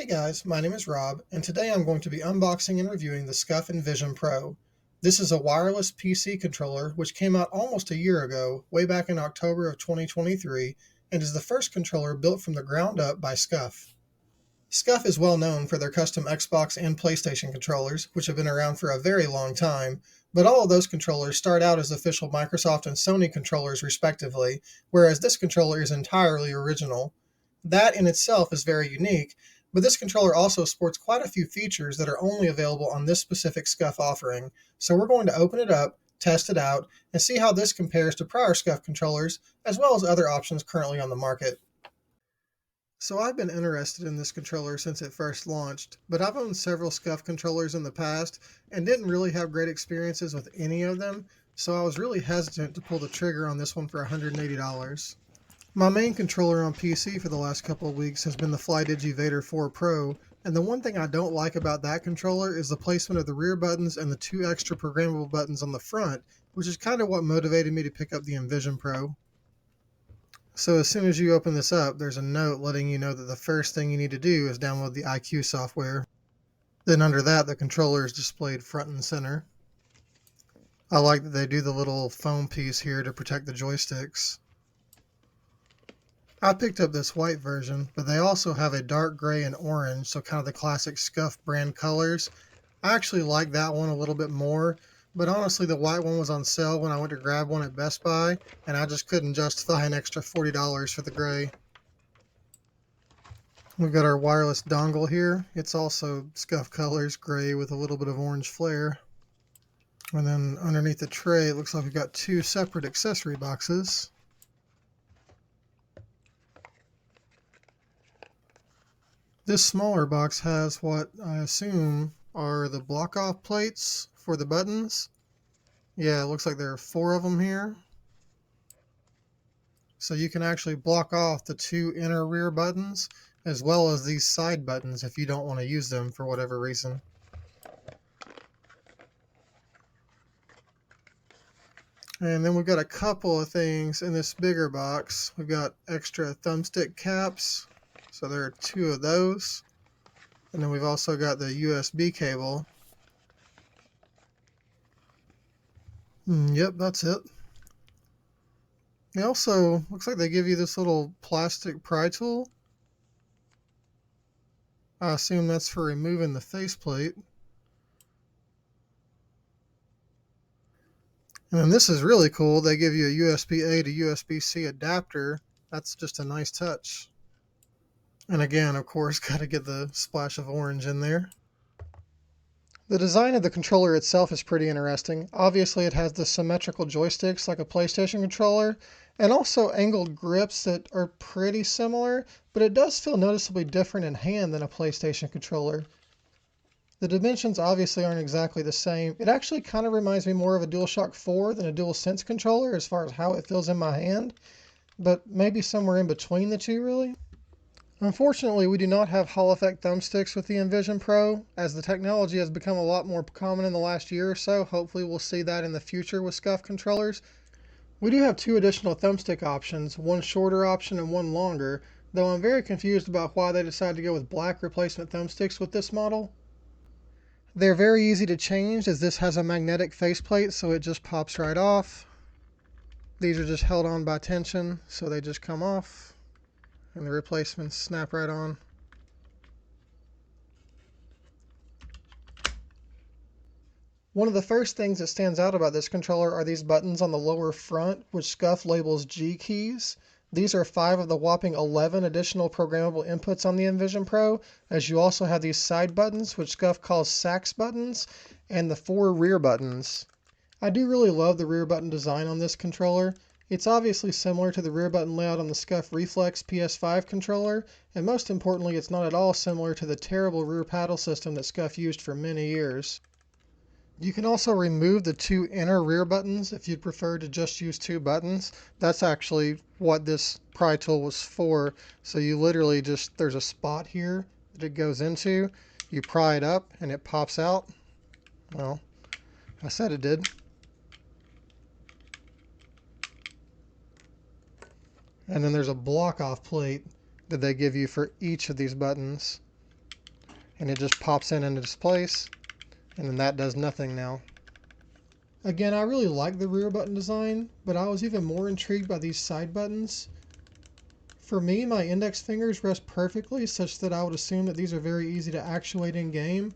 Hey guys, my name is Rob, and today I'm going to be unboxing and reviewing the Scuf Envision Pro. This is a wireless PC controller which came out almost a year ago, way back in October of 2023, and is the first controller built from the ground up by Scuf. Scuf is well known for their custom Xbox and PlayStation controllers, which have been around for a very long time, but all of those controllers start out as official Microsoft and Sony controllers respectively, whereas this controller is entirely original. That in itself is very unique, but this controller also sports quite a few features that are only available on this specific Scuf offering, so we're going to open it up, test it out, and see how this compares to prior Scuf controllers, as well as other options currently on the market. So I've been interested in this controller since it first launched, but I've owned several Scuf controllers in the past and didn't really have great experiences with any of them, so I was really hesitant to pull the trigger on this one for $180. My main controller on PC for the last couple of weeks has been the FlyDigi Vader 4 Pro, and the one thing I don't like about that controller is the placement of the rear buttons and the two extra programmable buttons on the front, which is kind of what motivated me to pick up the Envision Pro. So as soon as you open this up, there's a note letting you know that the first thing you need to do is download the IQ software. Then under that, the controller is displayed front and center. I like that they do the little foam piece here to protect the joysticks. I picked up this white version, but they also have a dark gray and orange, so kind of the classic Scuf brand colors. I actually like that one a little bit more, but honestly the white one was on sale when I went to grab one at Best Buy, and I just couldn't justify an extra $40 for the gray. We've got our wireless dongle here. It's also Scuf colors, gray with a little bit of orange flare. And then underneath the tray, it looks like we've got two separate accessory boxes. This smaller box has what I assume are the block-off plates for the buttons. Yeah, it looks like there are 4 of them here. So you can actually block off the 2 inner rear buttons as well as these side buttons if you don't want to use them for whatever reason. And then we've got a couple of things in this bigger box. We've got extra thumbstick caps, so there are 2 of those. And then we've also got the USB cable. Yep, that's it. It also looks like they give you this little plastic pry tool. I assume that's for removing the faceplate. And then this is really cool. They give you a USB-A to USB-C adapter. That's just a nice touch. And again, of course, got to get the splash of orange in there. The design of the controller itself is pretty interesting. Obviously, it has the symmetrical joysticks like a PlayStation controller, and also angled grips that are pretty similar, but it does feel noticeably different in hand than a PlayStation controller. The dimensions obviously aren't exactly the same. It actually kind of reminds me more of a DualShock 4 than a DualSense controller as far as how it feels in my hand, but maybe somewhere in between the two, really. Unfortunately, we do not have Hall effect thumbsticks with the Envision Pro, as the technology has become a lot more common in the last year or so. Hopefully we'll see that in the future with Scuf controllers. We do have 2 additional thumbstick options, one shorter option and one longer, though I'm very confused about why they decided to go with black replacement thumbsticks with this model. They're very easy to change as this has a magnetic faceplate, so it just pops right off. These are just held on by tension, so they just come off. And the replacements snap right on. One of the first things that stands out about this controller are these buttons on the lower front, which Scuf labels G keys. These are 5 of the whopping 11 additional programmable inputs on the Envision Pro, as you also have these side buttons, which Scuf calls sax buttons, and the 4 rear buttons. I do really love the rear button design on this controller. It's obviously similar to the rear button layout on the Scuf Reflex PS5 controller, and most importantly, it's not at all similar to the terrible rear paddle system that Scuf used for many years. You can also remove the 2 inner rear buttons if you'd prefer to just use 2 buttons. That's actually what this pry tool was for. So you literally just, there's a spot here that it goes into. You pry it up and it pops out. Well, I said it did. And then there's a block-off plate that they give you for each of these buttons. and it just pops in into its place, and then that does nothing now. Again, I really like the rear button design, but I was even more intrigued by these side buttons. For me, my index fingers rest perfectly, such that I would assume that these are very easy to actuate in game.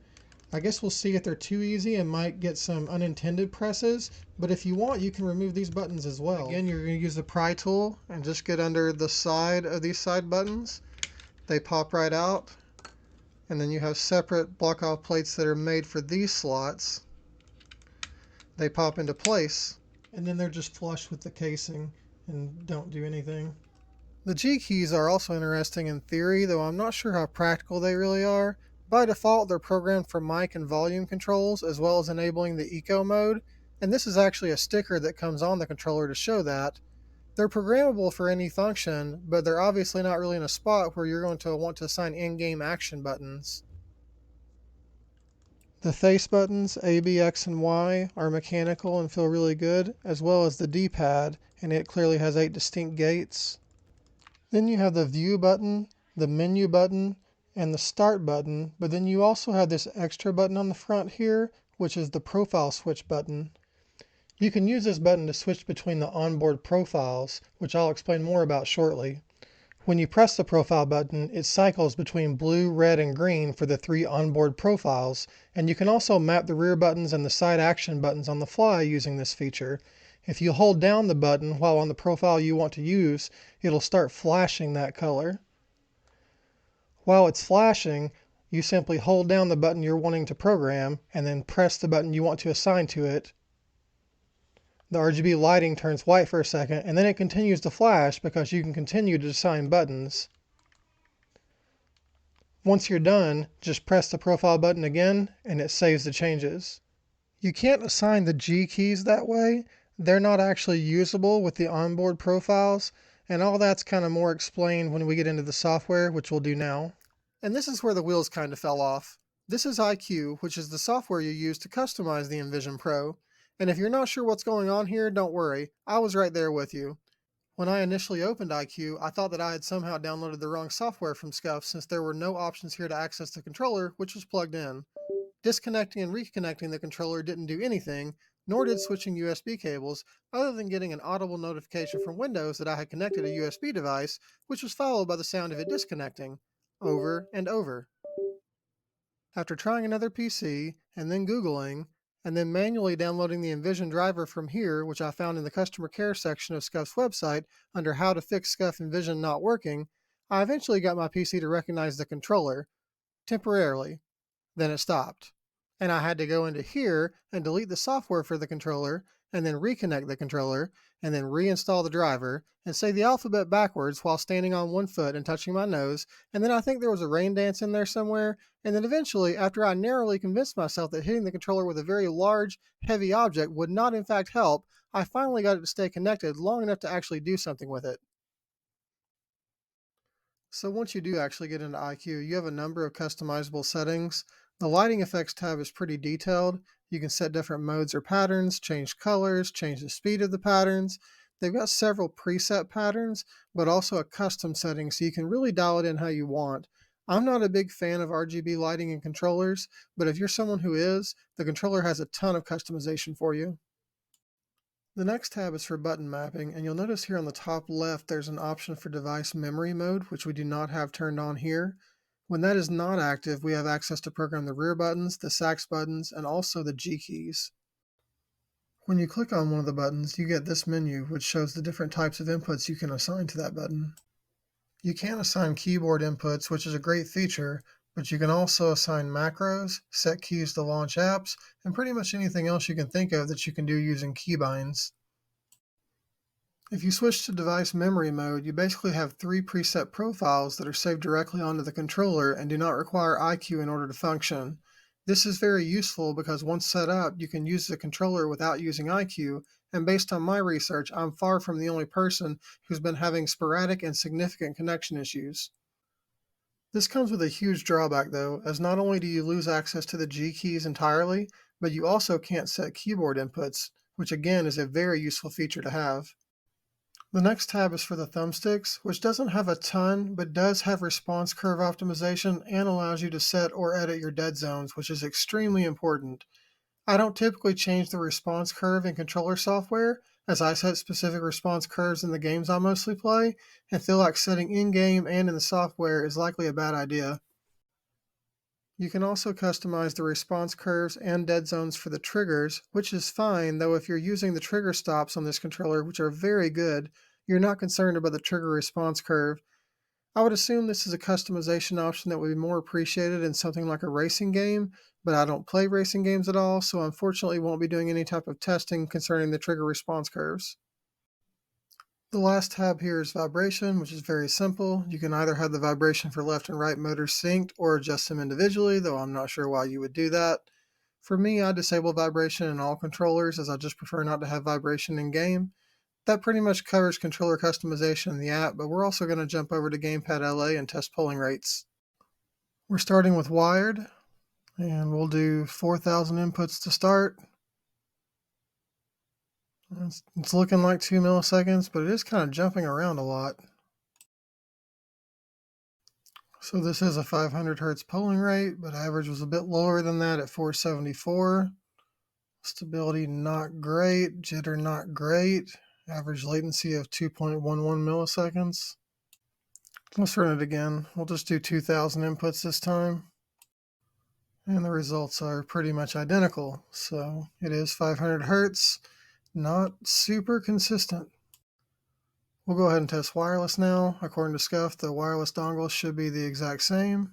I guess we'll see if they're too easy and might get some unintended presses, but if you want, you can remove these buttons as well. Again, you're going to use the pry tool and just get under the side of these side buttons. They pop right out, and then you have separate block-off plates that are made for these slots. They pop into place, and then they're just flush with the casing and don't do anything. The G keys are also interesting in theory, though I'm not sure how practical they really are. By default, they're programmed for mic and volume controls, as well as enabling the eco mode, and this is actually a sticker that comes on the controller to show that. They're programmable for any function, but they're obviously not really in a spot where you're going to want to assign in-game action buttons. The face buttons A, B, X, and Y are mechanical and feel really good, as well as the D-pad, and it clearly has 8 distinct gates. Then you have the view button, the menu button, and the start button, but then you also have this extra button on the front here, which is the profile switch button. You can use this button to switch between the onboard profiles, which I'll explain more about shortly. When you press the profile button, it cycles between blue, red, and green for the 3 onboard profiles, and you can also map the rear buttons and the side action buttons on the fly using this feature. If you hold down the button while on the profile you want to use, it'll start flashing that color. While it's flashing, you simply hold down the button you're wanting to program, and then press the button you want to assign to it. The RGB lighting turns white for a second, and then it continues to flash because you can continue to assign buttons. Once you're done, just press the profile button again, and it saves the changes. You can't assign the G keys that way. They're not actually usable with the onboard profiles, and all that's kind of more explained when we get into the software, which we'll do now. And this is where the wheels kind of fell off. This is IQ, which is the software you use to customize the Envision Pro. And if you're not sure what's going on here, don't worry, I was right there with you. When I initially opened IQ, I thought that I had somehow downloaded the wrong software from Scuf, since there were no options here to access the controller, which was plugged in. Disconnecting and reconnecting the controller didn't do anything, nor did switching USB cables, other than getting an audible notification from Windows that I had connected a USB device, which was followed by the sound of it disconnecting, over and over. After trying another PC, and then Googling, and then manually downloading the Envision driver from here, which I found in the customer care section of Scuf's website under how to fix Scuf Envision not working, I eventually got my PC to recognize the controller, temporarily. Then it stopped. And I had to go into here and delete the software for the controller, and then reconnect the controller, and then reinstall the driver, and say the alphabet backwards while standing on one foot and touching my nose, and then I think there was a rain dance in there somewhere, and then eventually, after I narrowly convinced myself that hitting the controller with a very large, heavy object would not in fact help, I finally got it to stay connected long enough to actually do something with it. So once you do actually get into IQ, you have a number of customizable settings. The lighting effects tab is pretty detailed. You can set different modes or patterns, change colors, change the speed of the patterns. They've got several preset patterns, but also a custom setting, so you can really dial it in how you want. I'm not a big fan of RGB lighting in controllers, but if you're someone who is, the controller has a ton of customization for you. The next tab is for button mapping, and you'll notice here on the top left there's an option for device memory mode, which we do not have turned on here. When that is not active, we have access to program the rear buttons, the sax buttons, and also the G keys. When you click on one of the buttons, you get this menu, which shows the different types of inputs you can assign to that button. You can assign keyboard inputs, which is a great feature, but you can also assign macros, set keys to launch apps, and pretty much anything else you can think of that you can do using keybinds. If you switch to device memory mode, you basically have 3 preset profiles that are saved directly onto the controller and do not require IQ in order to function. This is very useful because once set up, you can use the controller without using IQ, and based on my research, I'm far from the only person who's been having sporadic and significant connection issues. This comes with a huge drawback though, as not only do you lose access to the G keys entirely, but you also can't set keyboard inputs, which again is a very useful feature to have. The next tab is for the thumbsticks, which doesn't have a ton, but does have response curve optimization and allows you to set or edit your dead zones, which is extremely important. I don't typically change the response curve in controller software, as I set specific response curves in the games I mostly play, and feel like setting in-game and in the software is likely a bad idea. You can also customize the response curves and dead zones for the triggers, which is fine, though if you're using the trigger stops on this controller, which are very good, you're not concerned about the trigger response curve. I would assume this is a customization option that would be more appreciated in something like a racing game, but I don't play racing games at all, so unfortunately won't be doing any type of testing concerning the trigger response curves. The last tab here is vibration, which is very simple. You can either have the vibration for left and right motors synced or adjust them individually, though I'm not sure why you would do that. For me, I disable vibration in all controllers as I just prefer not to have vibration in game. That pretty much covers controller customization in the app, but we're also going to jump over to Gamepad LA and test polling rates. We're starting with wired, and we'll do 4,000 inputs to start. It's looking like 2 milliseconds, but it is kind of jumping around a lot. So this is a 500 hertz polling rate, but average was a bit lower than that at 474. Stability not great, jitter not great, average latency of 2.11 milliseconds. Let's run it again. We'll just do 2,000 inputs this time. And the results are pretty much identical. So it is 500 hertz, not super consistent. We'll go ahead and test wireless now. According to Scuf, the wireless dongle should be the exact same.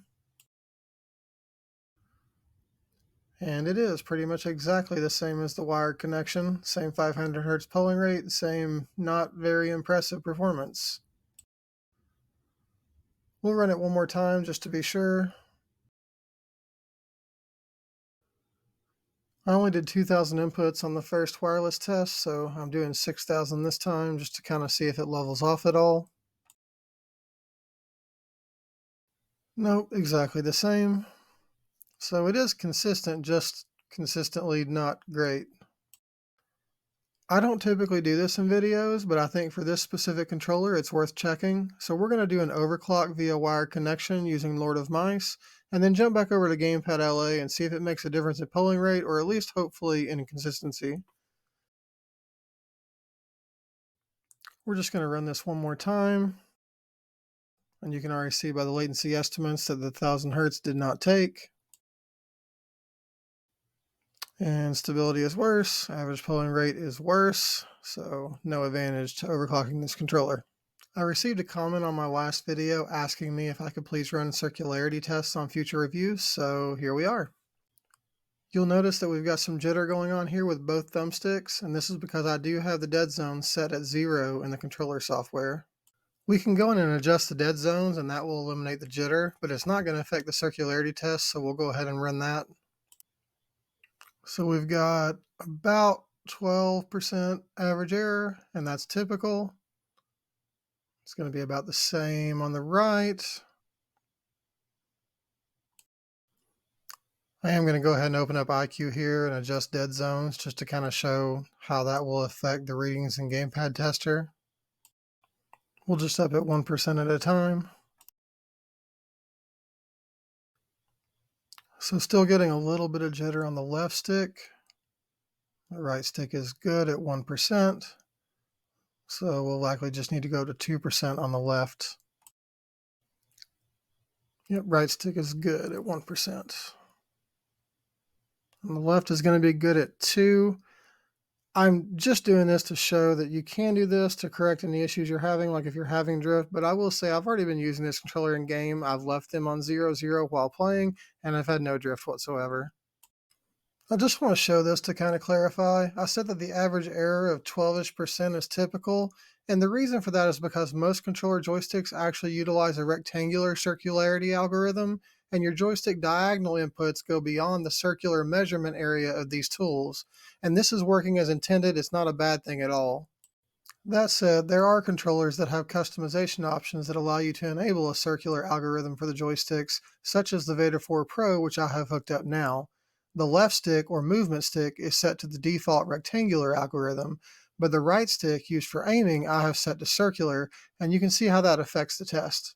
And it is pretty much exactly the same as the wired connection. Same 500 hertz polling rate, same not very impressive performance. We'll run it one more time just to be sure. I only did 2,000 inputs on the first wireless test, so I'm doing 6,000 this time just to kind of see if it levels off at all. Nope, exactly the same. So it is consistent, just consistently not great. I don't typically do this in videos, but I think for this specific controller, it's worth checking. So we're going to do an overclock via wired connection using Lord of Mice, and then jump back over to Gamepad LA and see if it makes a difference in polling rate, or at least hopefully in consistency. We're just going to run this one more time. And you can already see by the latency estimates that the 1000 hertz did not take. And stability is worse, average polling rate is worse, so no advantage to overclocking this controller. I received a comment on my last video asking me if I could please run circularity tests on future reviews, so here we are. You'll notice that we've got some jitter going on here with both thumbsticks, and this is because I do have the dead zone set at 0 in the controller software. We can go in and adjust the dead zones and that will eliminate the jitter, but it's not going to affect the circularity test, so we'll go ahead and run that. So we've got about 12% average error, and that's typical. It's going to be about the same on the right. I am going to go ahead and open up IQ here and adjust dead zones just to kind of show how that will affect the readings in Gamepad Tester. We'll just up it 1% at a time. So still getting a little bit of jitter on the left stick. The right stick is good at 1%. So we'll likely just need to go to 2% on the left. Yep, right stick is good at 1%. On the left is going to be good at 2. I'm just doing this to show that you can do this to correct any issues you're having, like if you're having drift, but I will say I've already been using this controller in game. I've left them on 0, 0 while playing, and I've had no drift whatsoever. I just want to show this to kind of clarify. I said that the average error of 12-ish% is typical, and the reason for that is because most controller joysticks actually utilize a rectangular circularity algorithm, and your joystick diagonal inputs go beyond the circular measurement area of these tools. And this is working as intended. It's not a bad thing at all. That said, there are controllers that have customization options that allow you to enable a circular algorithm for the joysticks, such as the Vader 4 Pro, which I have hooked up now. The left stick or movement stick is set to the default rectangular algorithm, but the right stick used for aiming I have set to circular, and you can see how that affects the test.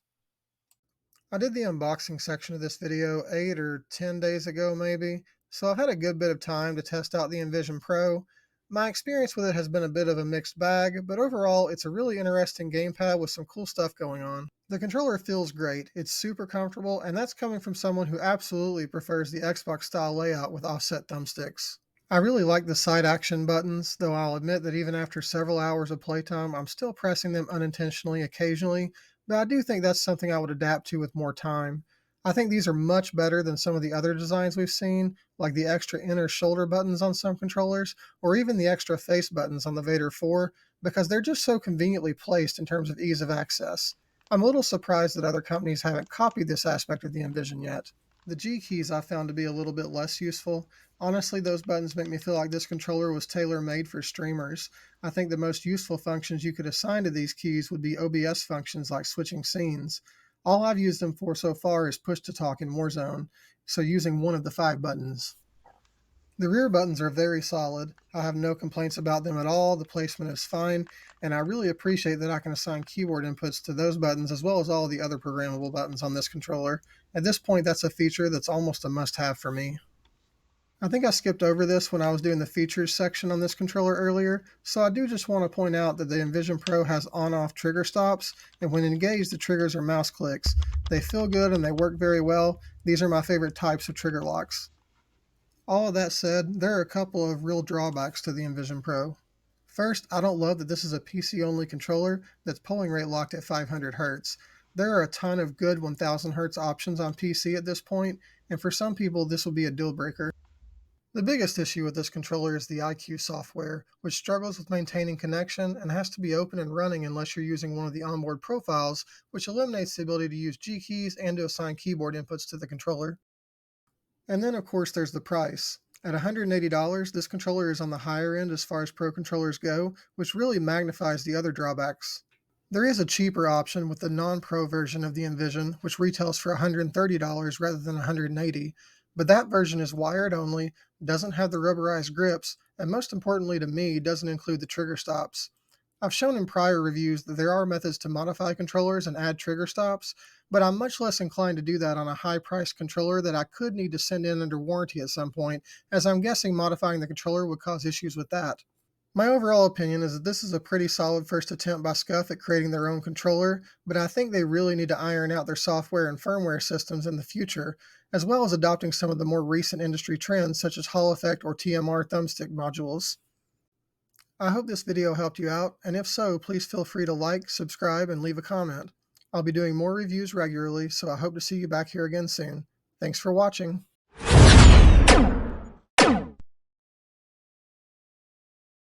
I did the unboxing section of this video 8 or 10 days ago maybe, so I've had a good bit of time to test out the Envision Pro. My experience with it has been a bit of a mixed bag, but overall it's a really interesting gamepad with some cool stuff going on. The controller feels great, it's super comfortable, and that's coming from someone who absolutely prefers the Xbox style layout with offset thumbsticks. I really like the side action buttons, though I'll admit that even after several hours of playtime, I'm still pressing them unintentionally occasionally, but I do think that's something I would adapt to with more time. I think these are much better than some of the other designs we've seen, like the extra inner shoulder buttons on some controllers, or even the extra face buttons on the Vader 4, because they're just so conveniently placed in terms of ease of access. I'm a little surprised that other companies haven't copied this aspect of the Envision yet. The G keys I found to be a little bit less useful. Honestly, those buttons make me feel like this controller was tailor-made for streamers. I think the most useful functions you could assign to these keys would be OBS functions like switching scenes. All I've used them for so far is push to talk in Warzone, so using one of the 5 buttons. The rear buttons are very solid. I have no complaints about them at all. The placement is fine, and I really appreciate that I can assign keyboard inputs to those buttons as well as all the other programmable buttons on this controller. At this point, that's a feature that's almost a must-have for me. I think I skipped over this when I was doing the features section on this controller earlier, so I do just want to point out that the Envision Pro has on-off trigger stops, and when engaged the triggers are mouse clicks. They feel good and they work very well. These are my favorite types of trigger locks. All of that said, there are a couple of real drawbacks to the Envision Pro. First, I don't love that this is a PC-only controller that's polling rate locked at 500 Hz. There are a ton of good 1000 Hz options on PC at this point, and for some people this will be a deal breaker. The biggest issue with this controller is the IQ software, which struggles with maintaining connection and has to be open and running unless you're using one of the onboard profiles, which eliminates the ability to use G keys and to assign keyboard inputs to the controller. And then, of course, there's the price. At $180, this controller is on the higher end as far as pro controllers go, which really magnifies the other drawbacks. There is a cheaper option with the non-pro version of the Envision, which retails for $130 rather than $180, but that version is wired only, doesn't have the rubberized grips, and most importantly to me, doesn't include the trigger stops. I've shown in prior reviews that there are methods to modify controllers and add trigger stops, but I'm much less inclined to do that on a high-priced controller that I could need to send in under warranty at some point, as I'm guessing modifying the controller would cause issues with that. My overall opinion is that this is a pretty solid first attempt by Scuf at creating their own controller, but I think they really need to iron out their software and firmware systems in the future, as well as adopting some of the more recent industry trends such as Hall effect or TMR thumbstick modules. I hope this video helped you out, and if so, please feel free to like, subscribe, and leave a comment. I'll be doing more reviews regularly, so I hope to see you back here again soon. Thanks for watching.